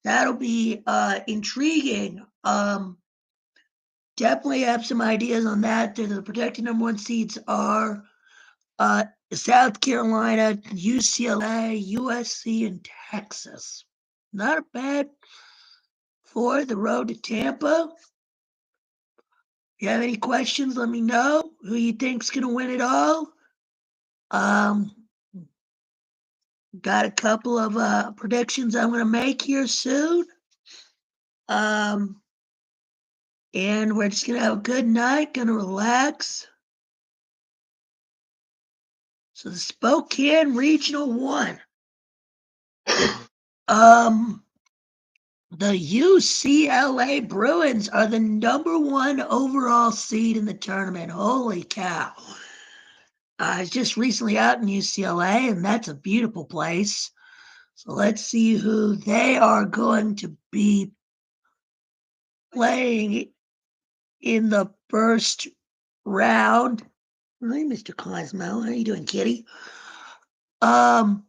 That'll be intriguing. Definitely have some ideas on that. The projected number one seeds are South Carolina, UCLA, USC, and Texas. Not bad for the road to Tampa. If you have any questions, let me know. Who you think's gonna win it all? Um, got a couple of predictions I'm gonna make here soon. Um, and we're just gonna have a good night, gonna relax. So the Spokane Regional 1. Um, the UCLA Bruins are the number one overall seed in the tournament. Holy cow. I was just recently out in UCLA, and that's a beautiful place. So let's see who they are going to be playing in the first round. Hi, Mr. Cosmo. How you doing, kitty? Um,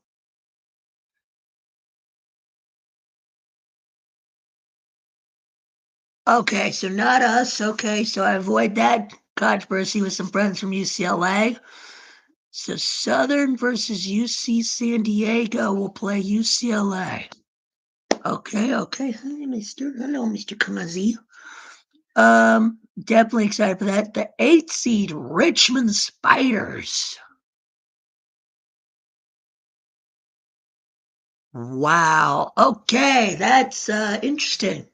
okay, so not us. Okay, so I avoid that controversy with some friends from UCLA. So Southern versus UC San Diego will play UCLA. Okay. Hi, Mr. Hello, Mr. Kazi. Definitely excited for that. The 8th seed Richmond Spiders. Wow. Okay, that's interesting.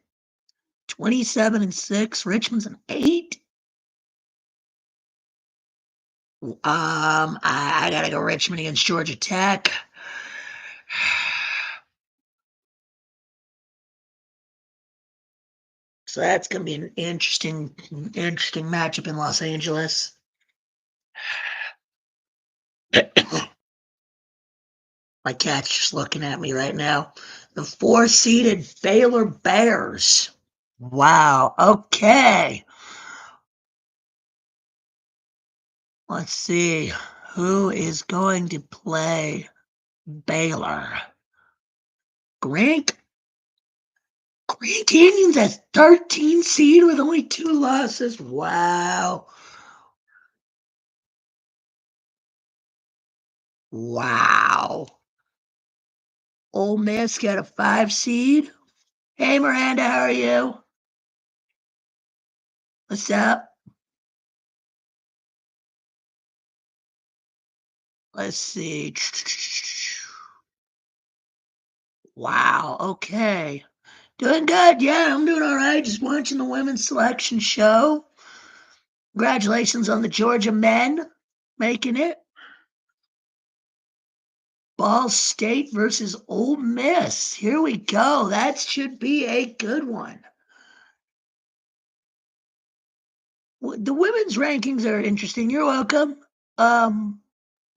27-6. Richmond's an 8. I gotta go Richmond against Georgia Tech. So that's gonna be an interesting matchup in Los Angeles. My cat's just looking at me right now. The 4-seeded Baylor Bears. Wow. Okay. Let's see. Who is going to play Baylor? Grand Canyon's a 13 seed with only 2 losses. Wow. Wow. Ole Miss got a 5 seed. Hey, Miranda, how are you? What's up? Let's see. Wow. Okay. Doing good. Yeah, I'm doing all right. Just watching the women's selection show. Congratulations on the Georgia men making it. Ball State versus Ole Miss. Here we go. That should be a good one. The women's rankings are interesting. You're welcome.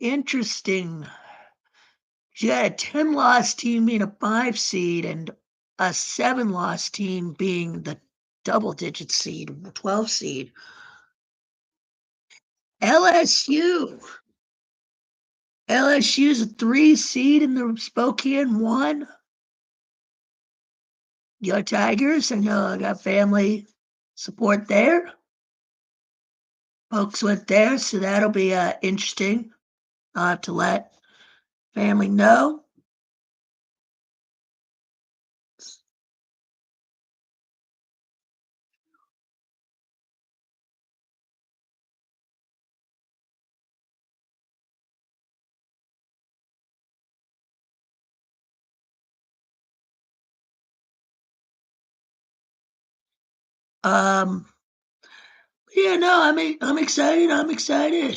Interesting. She got a 10-loss team being a 5 seed and a 7-loss team being the double-digit seed, 12 seed. LSU. LSU's a 3 seed in the Spokane 1. Your Tigers, I know I got family support there. Folks went there, so that'll be interesting. I'll have to let family know. Um, yeah, no, I'm excited. I'm excited.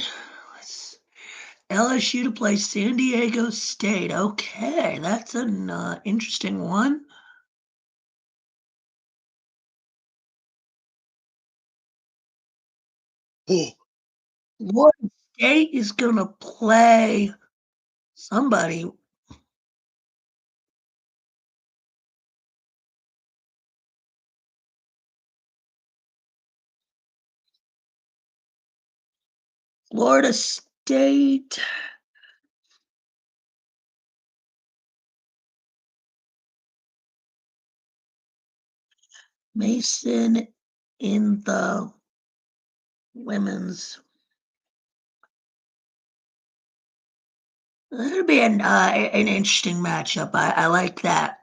LSU to play San Diego State. Okay, that's an interesting one. Florida State is going to play somebody. Florida State. Mason in the women's. That'll be an interesting matchup. I like that.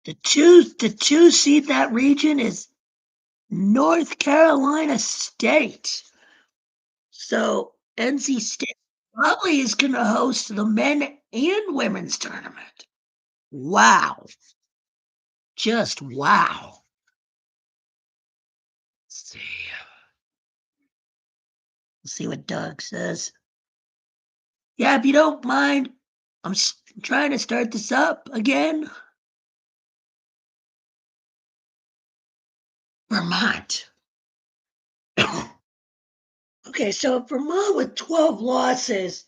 The two seed that region is North Carolina State. So NC State probably is going to host the men and women's tournament. Wow. Just wow. Let's see what Doug says. Yeah, if you don't mind, I'm trying to start this up again. Vermont. Okay, so Vermont with 12 losses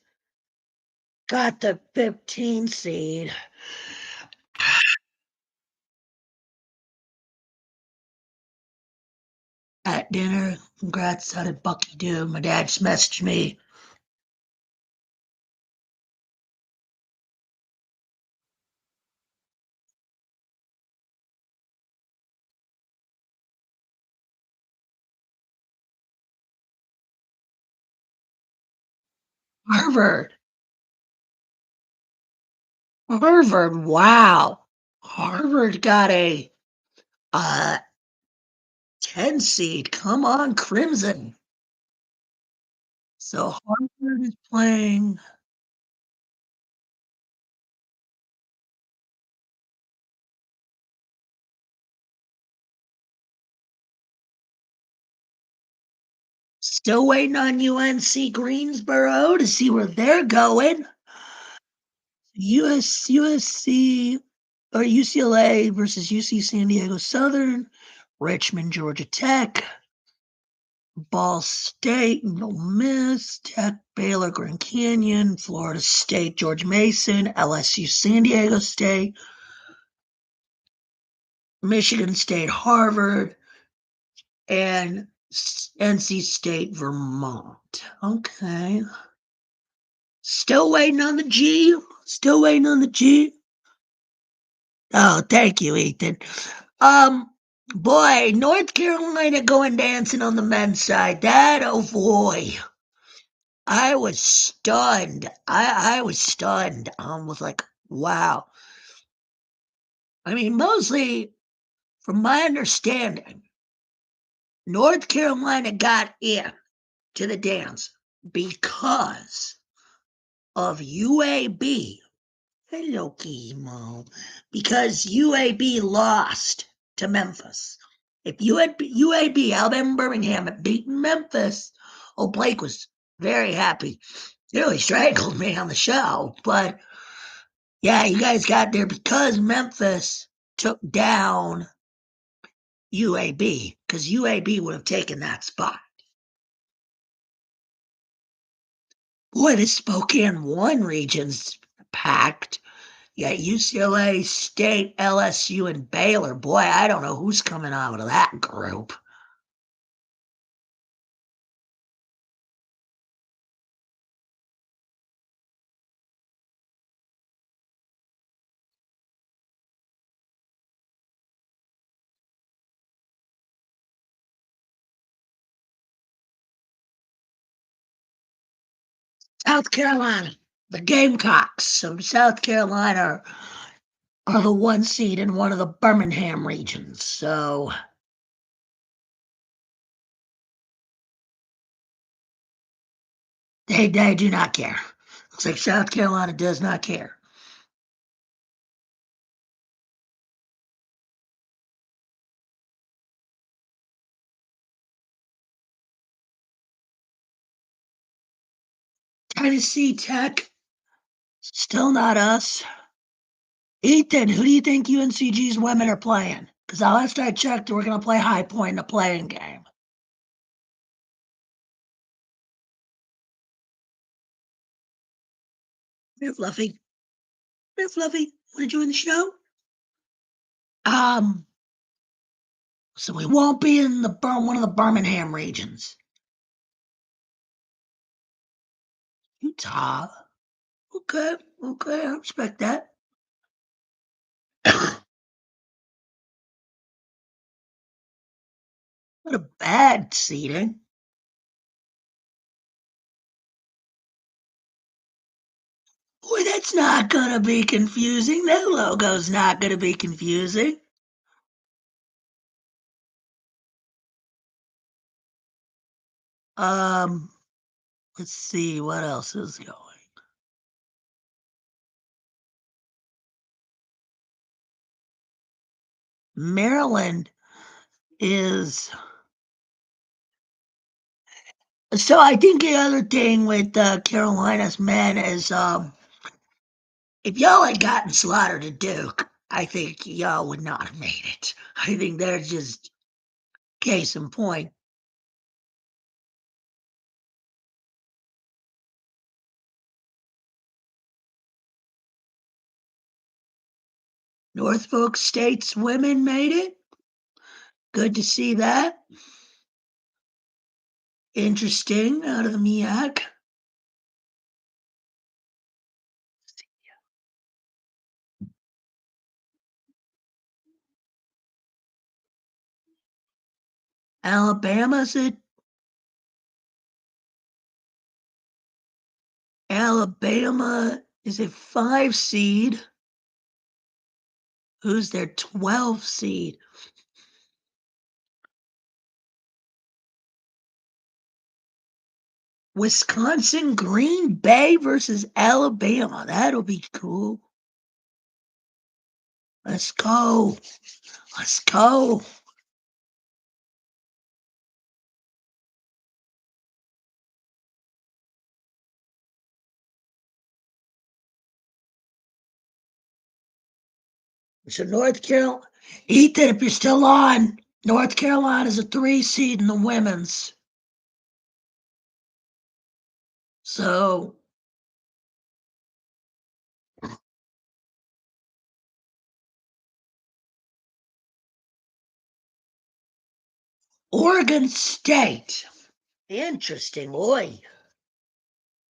got the 15 seed. At dinner, congrats, how did Bucky do? My dad just messaged me. Harvard. Harvard, wow. Harvard got a uh 10 seed. Come on, Crimson. So Harvard is playing still waiting on UNC Greensboro to see where they're going. USC or UCLA versus UC San Diego Southern, Richmond, Georgia Tech, Ball State, Ole Miss, Tech, Baylor, Grand Canyon, Florida State, George Mason, LSU, San Diego State, Michigan State, Harvard, and NC State, Vermont. Okay. Still waiting on the G. Still waiting on the G. Oh, thank you, Ethan. Um, boy, North Carolina going dancing on the men's side. That oh boy, I was stunned. I was stunned. Was like, wow. I mean, mostly from my understanding, North Carolina got in to the dance because of UAB. Hello, Chemo. Because UAB lost to Memphis. If you had UAB, Alabama Birmingham, had beaten Memphis, oh, Blake was very happy. Nearly strangled me on the show. But yeah, you guys got there because Memphis took down UAB, because UAB would have taken that spot. Boy, this Spokane 1 region's packed. Yeah, UCLA, State, LSU, and Baylor. Boy, I don't know who's coming out of that group. South Carolina, the Gamecocks of South Carolina are the 1 seed in one of the Birmingham regions. So they do not care. Looks like South Carolina does not care. Tennessee Tech, still not us. Ethan, who do you think UNCG's women are playing? Because last I checked, we're going to play High Point in a playing game. Hey, Fluffy. Hey, Fluffy. Want to join the show? Um, so we won't be in one of the Birmingham regions. Utah. Okay, okay, I respect that. Not a bad seating. Boy, that's not gonna be confusing. That logo's not gonna be confusing. Um, let's see what else is going. Maryland is so I think the other thing with Carolina's men is if y'all had gotten slaughtered at Duke, I think y'all would not have made it. I think they're just case in point. Norfolk State's women made it. Good to see that. Interesting out of the MEAC. Alabama's it. Alabama is a 5 seed. Who's their 12 seed? Wisconsin, Green Bay versus Alabama. That'll be cool. Let's go. Let's go. So North Carolina, Ethan, if you're still on, North Carolina is a 3 seed in the women's. So Oregon State. Interesting. Boy,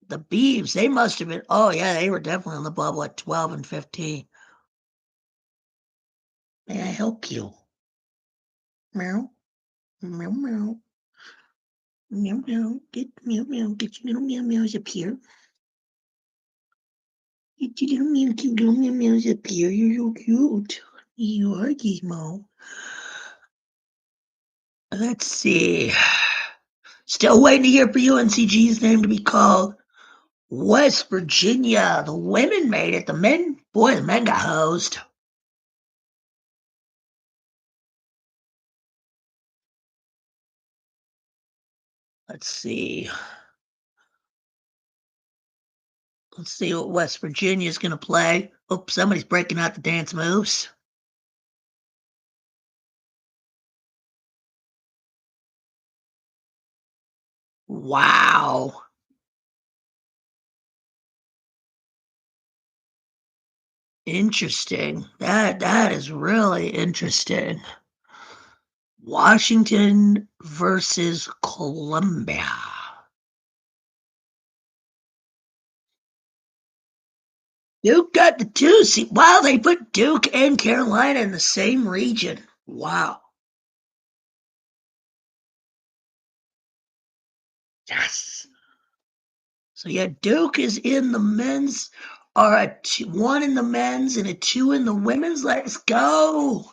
the Beavs, they must have been. Oh, yeah, they were definitely on the bubble at 12 and 15. May I help you? Meow, meow, meow. Meow, meow. Get your little meow meows up here. Get your little meow meows up here. You're so cute. You are Gizmo. Let's see. Still waiting to hear for UNCG's name to be called. West Virginia. The women made it. The men got hosed. Let's see. Let's see what West Virginia's going to play. Oh, somebody's breaking out the dance moves. Wow. Interesting. That is really interesting. Washington versus Columbia. Duke got the 2 seed. Wow, they put Duke and Carolina in the same region. Wow. Yes. So yeah, Duke is in the men's, or a 1 in the men's and a 2 in the women's. Let's go.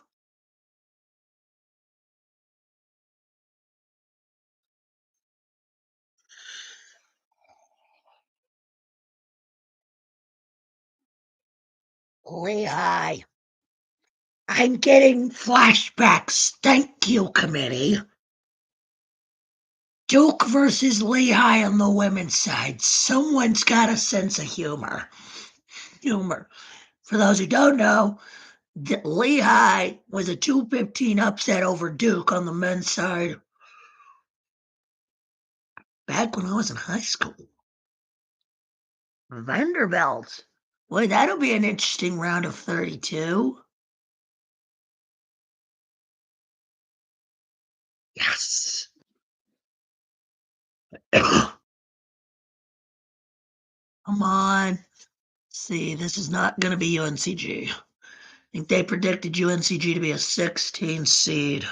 Lehigh. I'm getting flashbacks. Thank you, committee. Duke versus Lehigh on the women's side. Someone's got a sense of humor. Humor. For those who don't know, Lehigh was a 215 upset over Duke on the men's side back when I was in high school. Vanderbilt. Boy, that'll be an interesting round of 32. Yes. Come on. See, this is not going to be UNCG. I think they predicted UNCG to be a 16 seed.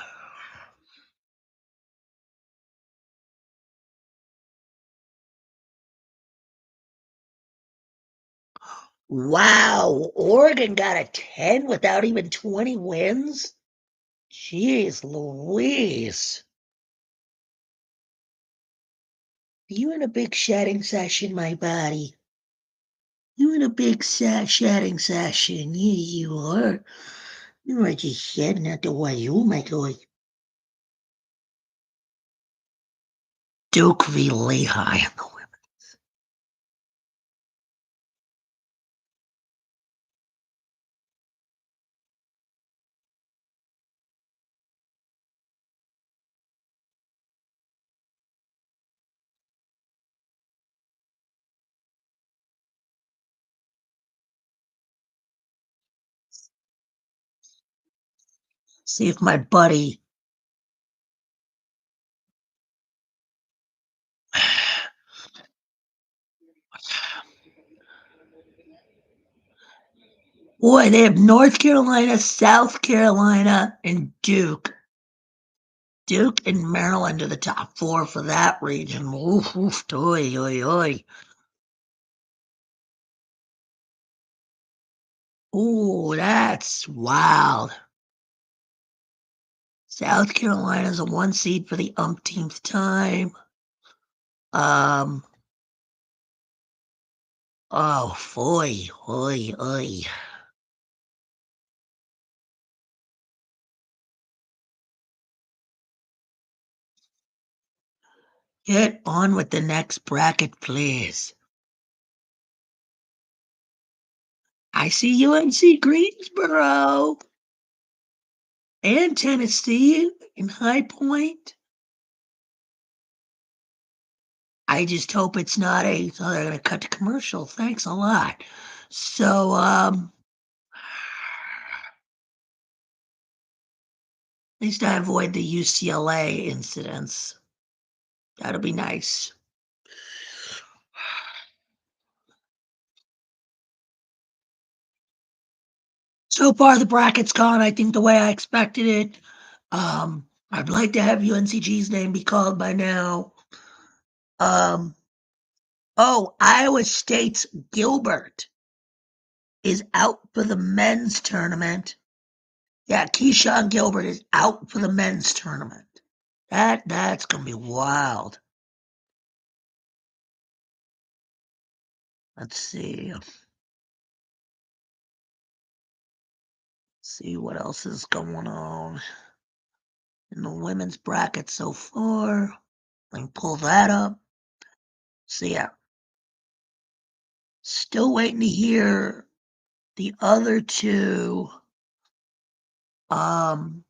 Wow, Oregon got a 10 without even 20 wins? Jeez Louise. You in a big shedding session, my buddy. You in a big shedding session. Yeah, you are. You are just shedding out the way. Oh my God. Duke v. Lehigh in the women. See if my buddy. Boy, they have North Carolina, South Carolina, and Duke. Duke and Maryland are the top four for that region. Oof, oof, oi, oi, oi. Ooh, that's wild. South Carolina's a 1 seed for the umpteenth time. Um, oh, boy, oi, oi. Get on with the next bracket, please. I see UNC Greensboro and Tennessee in High Point. I just hope it's not a. Oh, they're going to cut to commercial. Thanks a lot. So, at least I avoid the UCLA incidents. That'll be nice. So far, the bracket's gone, I think, the way I expected it. I'd like to have UNCG's name be called by now. Um, oh, Iowa State's Gilbert is out for the men's tournament. Yeah, Keyshawn Gilbert is out for the men's tournament. That's gonna be wild. Let's see. See what else is going on in the women's bracket so far. Let me pull that up. So yeah, still waiting to hear the other two um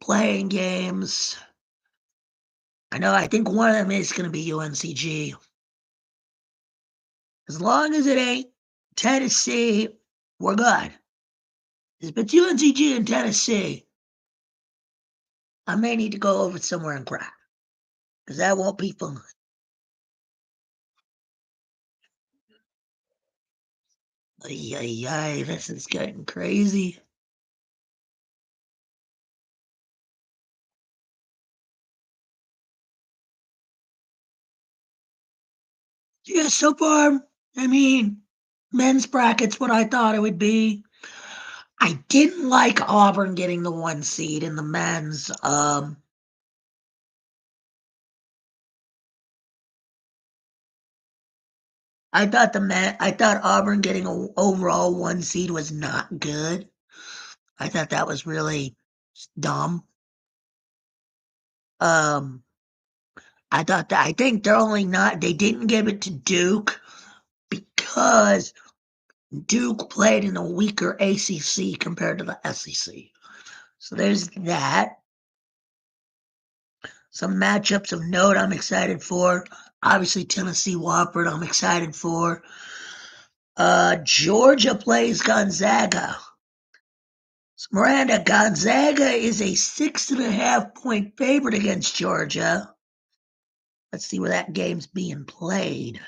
playing games. I think one of them is gonna be UNCG. As long as it ain't Tennessee, we're good. If it's UNCG in Tennessee, I may need to go over somewhere and cry. Because that won't be fun. Ay, ay, ay, this is getting crazy. Yeah, so far, men's bracket's what I thought it would be. I didn't like Auburn getting the 1 seed in the men's. I thought Auburn getting a overall 1 seed was not good. I thought that was really dumb. Um, I think they didn't give it to Duke because Duke played in a weaker ACC compared to the SEC. So there's that. Some matchups of note I'm excited for. Obviously, Tennessee Wofford, I'm excited for. Georgia plays Gonzaga. So Miranda, Gonzaga is a 6.5 point favorite against Georgia. Let's see where that game's being played.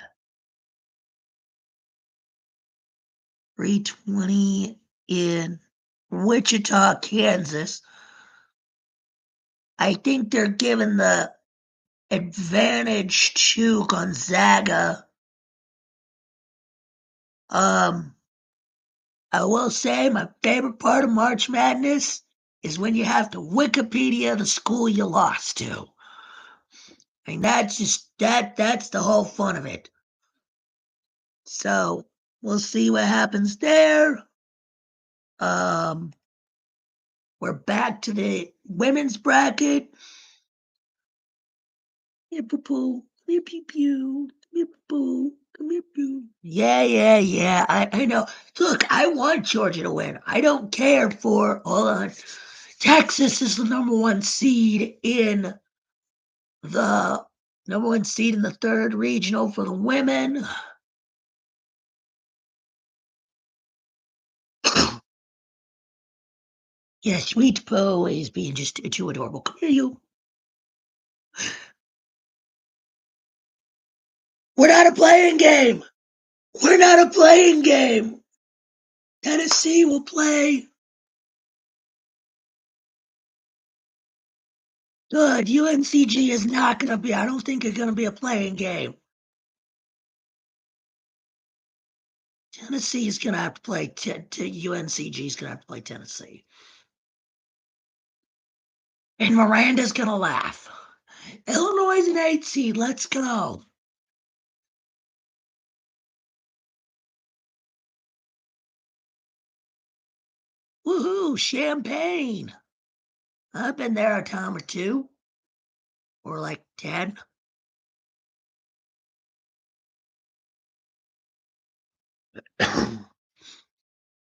3:20 in Wichita, Kansas. I think they're giving the advantage to Gonzaga. I will say my favorite part of March Madness is when you have to Wikipedia the school you lost to. I mean, that's the whole fun of it. So we'll see what happens there. We're back to the women's bracket. Yeah, poo-poo. Come here, pew-pew. Come here, poo-poo. Come here, poo. Yeah. I know. Look, I want Georgia to win. I don't care for, hold on. Texas is the number one seed in the third regional for the women. Yeah, Sweet Poe is being just too adorable. Come here, you. We're not a playing game. We're not a playing game. Tennessee will play. Good. UNCG is not going to be, I don't think it's going to be a playing game. Tennessee is going to have to play, UNCG is going to have to play Tennessee. And Miranda's going to laugh. Illinois is an 8 seed. Let's go. Woohoo, Champaign. I've been there a time or two, or like 10.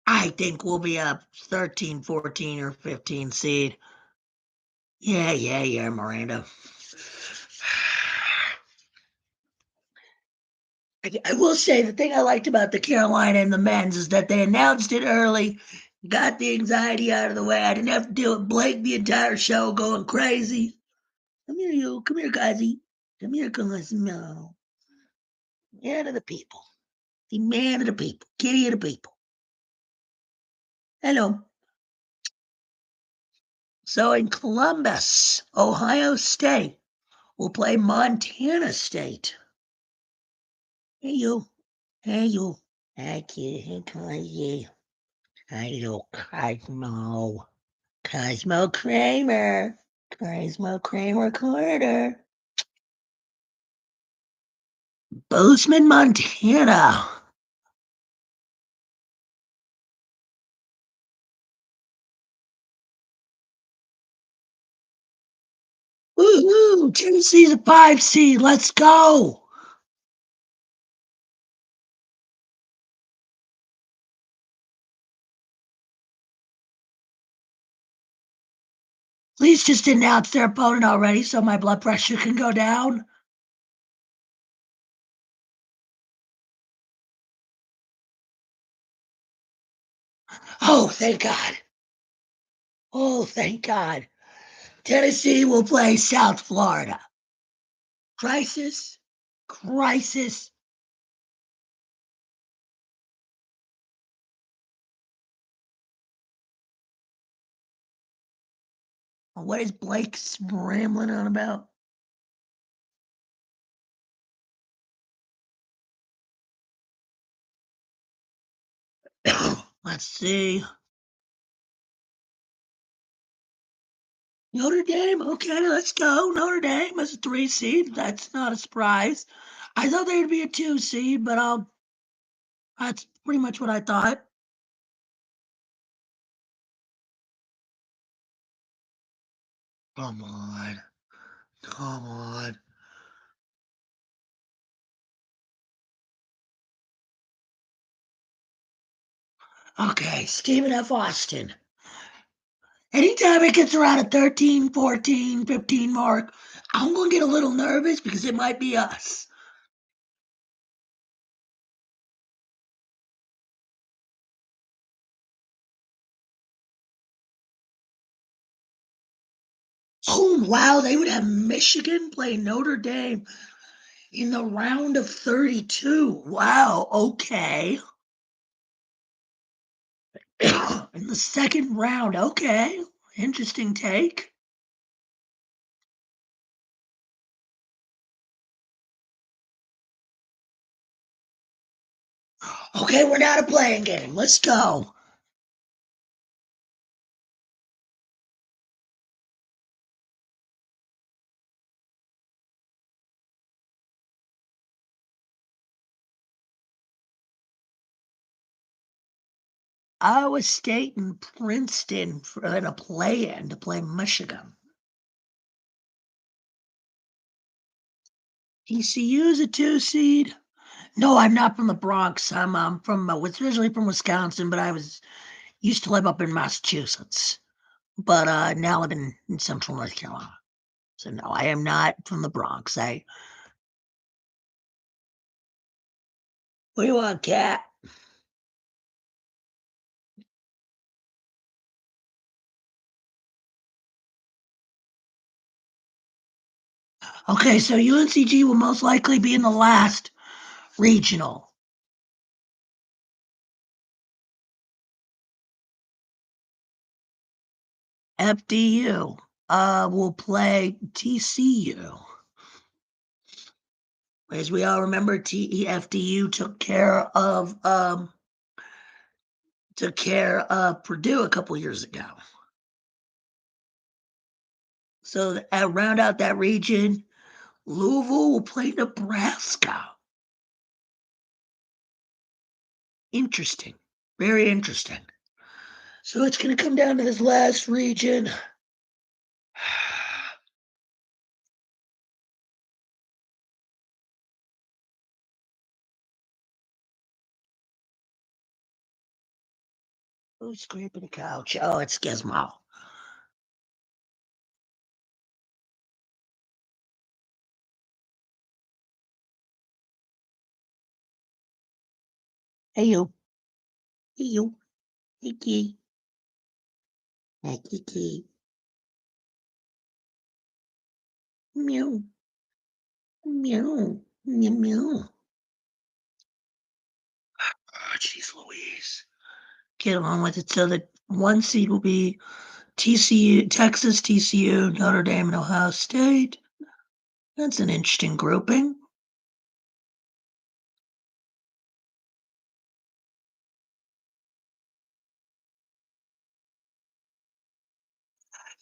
I think we'll be a 13, 14, or 15 seed. Yeah, Miranda. I will say the thing I liked about the Carolina and the men's is that they announced it early, got the anxiety out of the way. I didn't have to deal with Blake the entire show going crazy. Come here, you. Come here, Kazi. Come here, Kazi. No. Man of the people. The man of the people. Kitty of the people. Hello. So in Columbus, Ohio State will play Montana State. Hey, you. Hey, you. Hey, kid. Hey, Kazi. Hey, little Cosmo. Cosmo Kramer. Cosmo Kramer Carter. Bozeman, Montana. Woohoo! Tennessee's a 5 seed. Let's go. Please just announce their opponent already so my blood pressure can go down. Oh, thank God. Oh, thank God. Tennessee will play South Florida. Crisis. Crisis. What is Blake rambling on about? Let's see. Notre Dame. Okay, let's go. Notre Dame is a 3 seed. That's not a surprise. I thought they'd be a 2 seed, but that's pretty much what I thought. Come on. Come on. Okay, Stephen F. Austin. Anytime it gets around a 13, 14, 15 mark, I'm going to get a little nervous because it might be us. Oh, wow, they would have Michigan play Notre Dame in the round of 32. Wow, okay. In the second round. Okay. Interesting take. Okay, we're not a playing game. Let's go. Iowa State and Princeton in a play-in to play Michigan. TCU is a 2 seed. No, I'm not from the Bronx. I'm from was originally from Wisconsin, but I was used to live up in Massachusetts. But now live in Central North Carolina. So no, I am not from the Bronx. What do you want, cat? Okay, so UNCG will most likely be in the last regional. FDU will play TCU. As we all remember, FDU took care of Purdue a couple years ago. So round out that region, Louisville will play Nebraska. Interesting, very interesting. So it's going to come down to this last region. Who's scraping the couch? Oh, it's Gizmo. Hey, you. Hey, you. Hey, Key. Hey, Kiki. Meow. Meow. Meow, meow. Oh, jeez Louise. Get along with it. So the 1 seed will be TCU, Texas, TCU, Notre Dame, and Ohio State. That's an interesting grouping.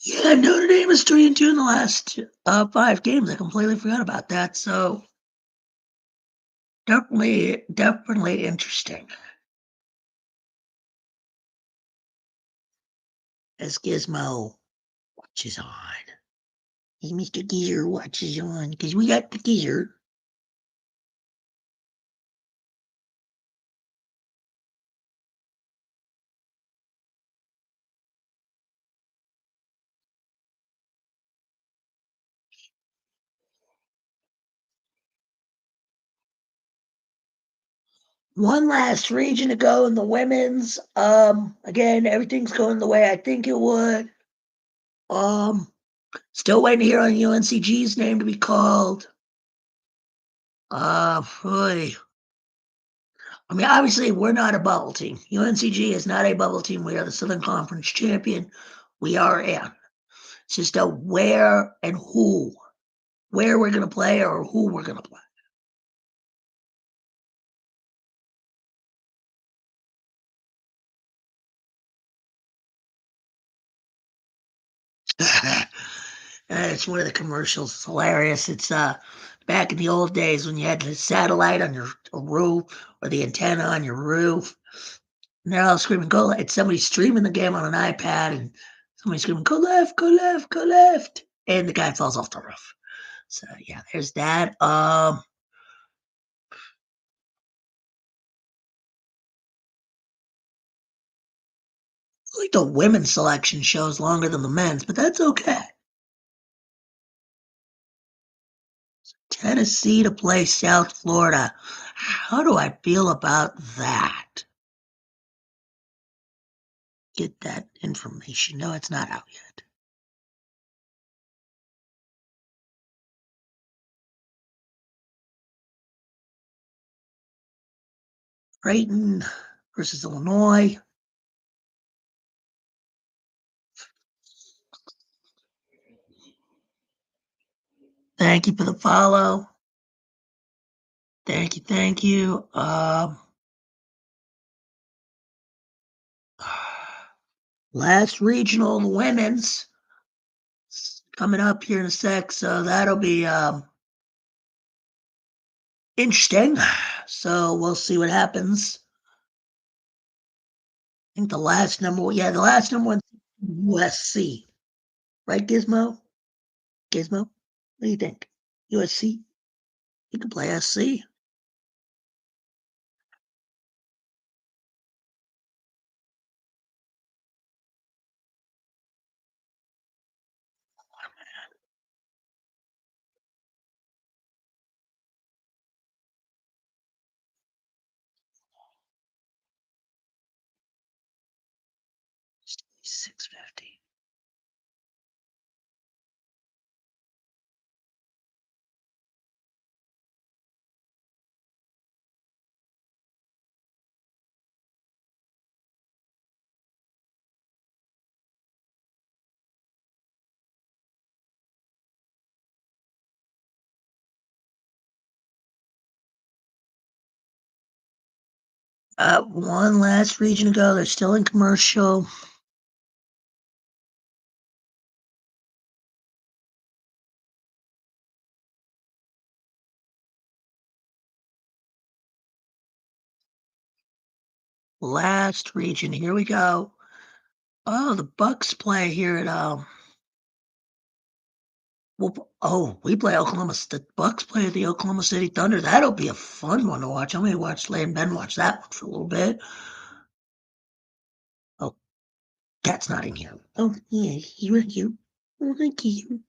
Yeah, Notre Dame is 3-2 in the last 5 games. I completely forgot about that. So definitely interesting. As Gizmo watches on. Hey, Mr. Geezer watches on because we got the geezer. One last region to go in the women's. Again, everything's going the way I think it would. Still waiting to hear on UNCG's name to be called. Boy. I mean, obviously, we're not a bubble team. UNCG is not a bubble team. We are the Southern Conference champion. We are in. It's just a where and who, where we're going to play or who we're going to play. It's one of the commercials. It's hilarious. It's back in the old days when you had the satellite on your roof or the antenna on your roof. And they're all screaming, go left. It's somebody streaming the game on an iPad and somebody screaming, go left, go left, go left. And the guy falls off the roof. So yeah, there's that. Like the women's selection shows longer than the men's, but that's okay. Tennessee to play South Florida. How do I feel about that? Get that information. No, it's not out yet. Creighton versus Illinois. Thank you for the follow. Thank you, thank you. Last regional, the women's coming up here in a sec, so that'll be interesting. So we'll see what happens. I think the last number, yeah, the last number one, USC, right, Gizmo? Gizmo, what do you think? USC, you can play SC. $6.50. One last region to go. They're still in commercial. Last region. Here we go. Oh, the Bucks play here at we play Oklahoma. The Bucks play at the Oklahoma City Thunder. That'll be a fun one to watch. I'm gonna watch Lay and Ben watch that one for a little bit. Oh, Cat's not in here. Oh yeah, you. Oh, thank you.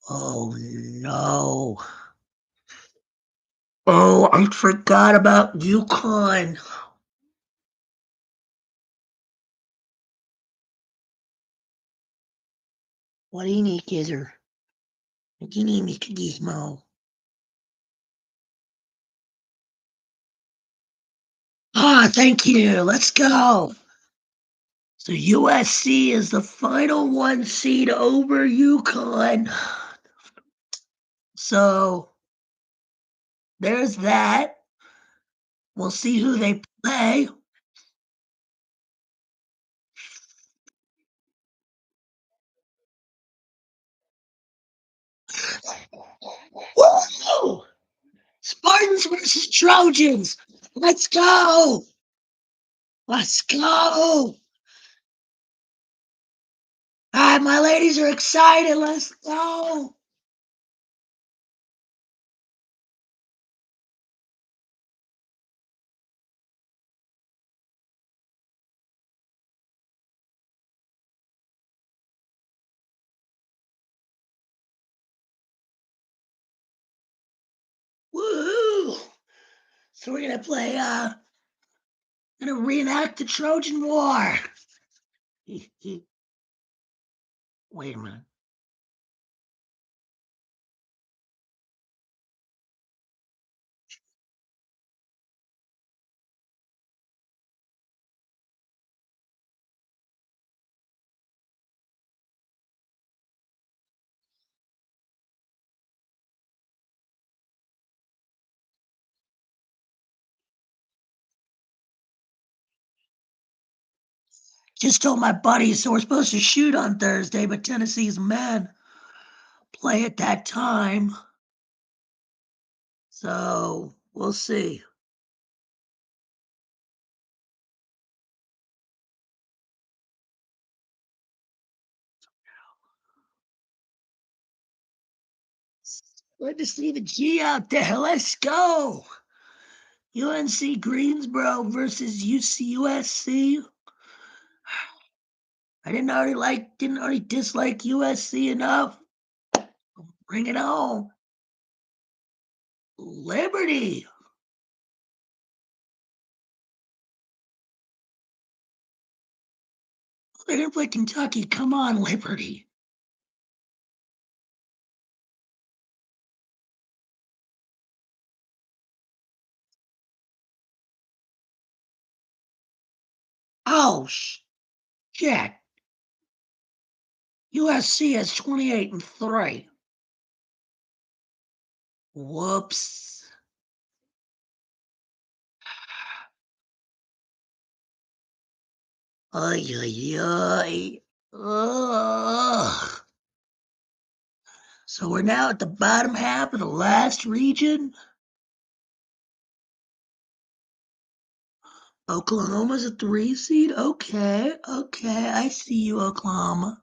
Oh no. Oh, I forgot about UConn. What do you need, Kizzer? What do you need, Mr. Gizmo? Ah, thank you. Let's go. So USC is the final one seed over UConn. So there's that. We'll see who they play. Whoa! Spartans versus Trojans. Let's go. Let's go. All right, my ladies are excited. Let's go. Woohoo! So we're gonna play. Gonna reenact the Trojan War. Wait a minute. Just told my buddies, so we're supposed to shoot on Thursday, but Tennessee's men play at that time. So we'll see. Good to see the G out there. Let's go. UNC Greensboro versus UCUSC. I didn't already dislike USC enough. Bring it on. Liberty. They're gonna play Kentucky. Come on, Liberty. Oh shit. USC has 28-3. Whoops. Ay, ay, ay. Ugh. So we're now at the bottom half of the last region. Oklahoma's a 3 seed. Okay, I see you, Oklahoma.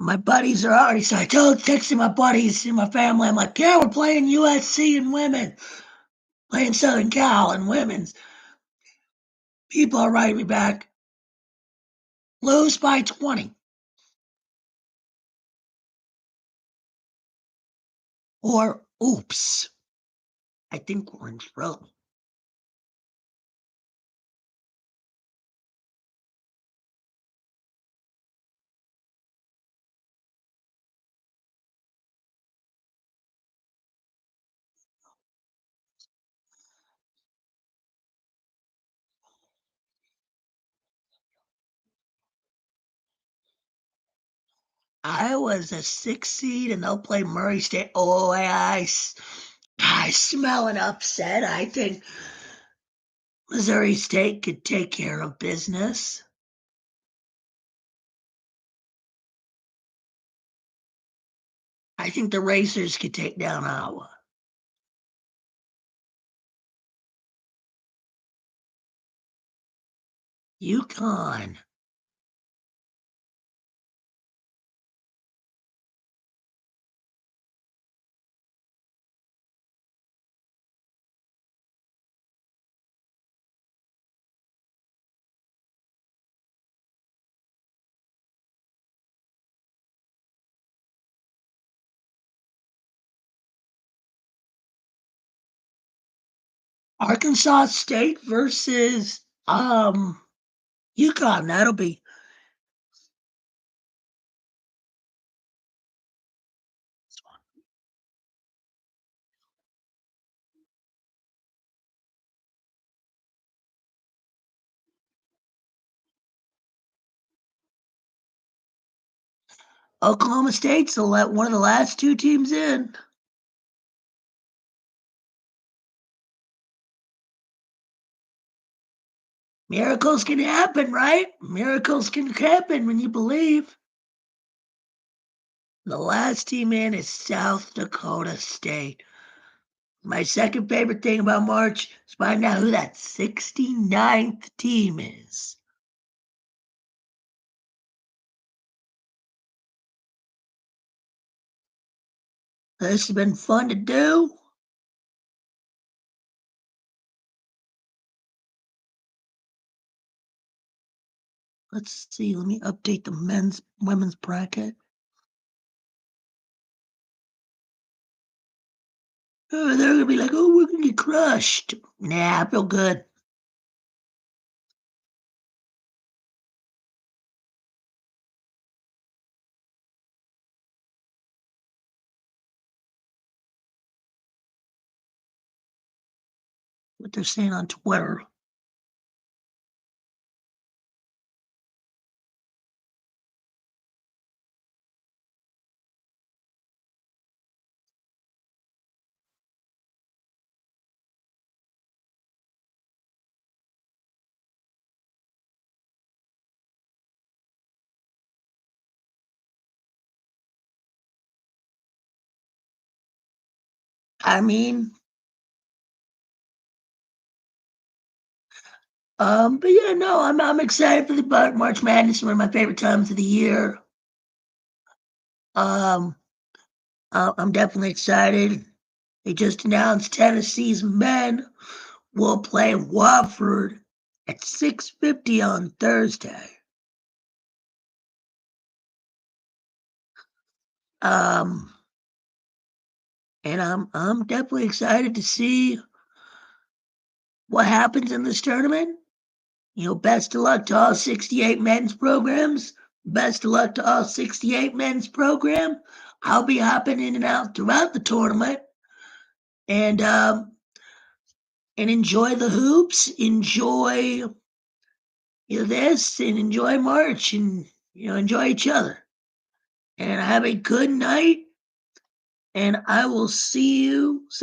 My buddies are already so I told texting my buddies and my family. I'm like, yeah, we're playing USC and women, playing Southern Cal and women's. People are writing me back. Lose by 20. Or oops. I think we're in trouble. Iowa's a 6 seed and they'll play Murray State. Oh, I smell an upset. I think Missouri State could take care of business. I think the Racers could take down Iowa. UConn. Arkansas State versus UConn. That'll be Oklahoma State's one of the last two teams in. Miracles can happen, right? Miracles can happen when you believe. The last team in is South Dakota State. My second favorite thing about March is find out who that 69th team is. This has been fun to do. Let's see. Let me update the women's bracket. Oh, they're gonna be like, oh, we're gonna get crushed. Nah, I feel good. What they're saying on Twitter. I mean, but yeah, no, I'm excited for the March Madness. One of my favorite times of the year. Um, I'm definitely excited. They just announced Tennessee's men will play Wofford at 6:50 on Thursday. Um, and I'm definitely excited to see what happens in this tournament. Best of luck to all 68 men's programs. Best of luck to all 68 men's program. I'll be hopping in and out throughout the tournament, and enjoy the hoops, enjoy this, and enjoy March, and enjoy each other. And have a good night, and I will see you soon.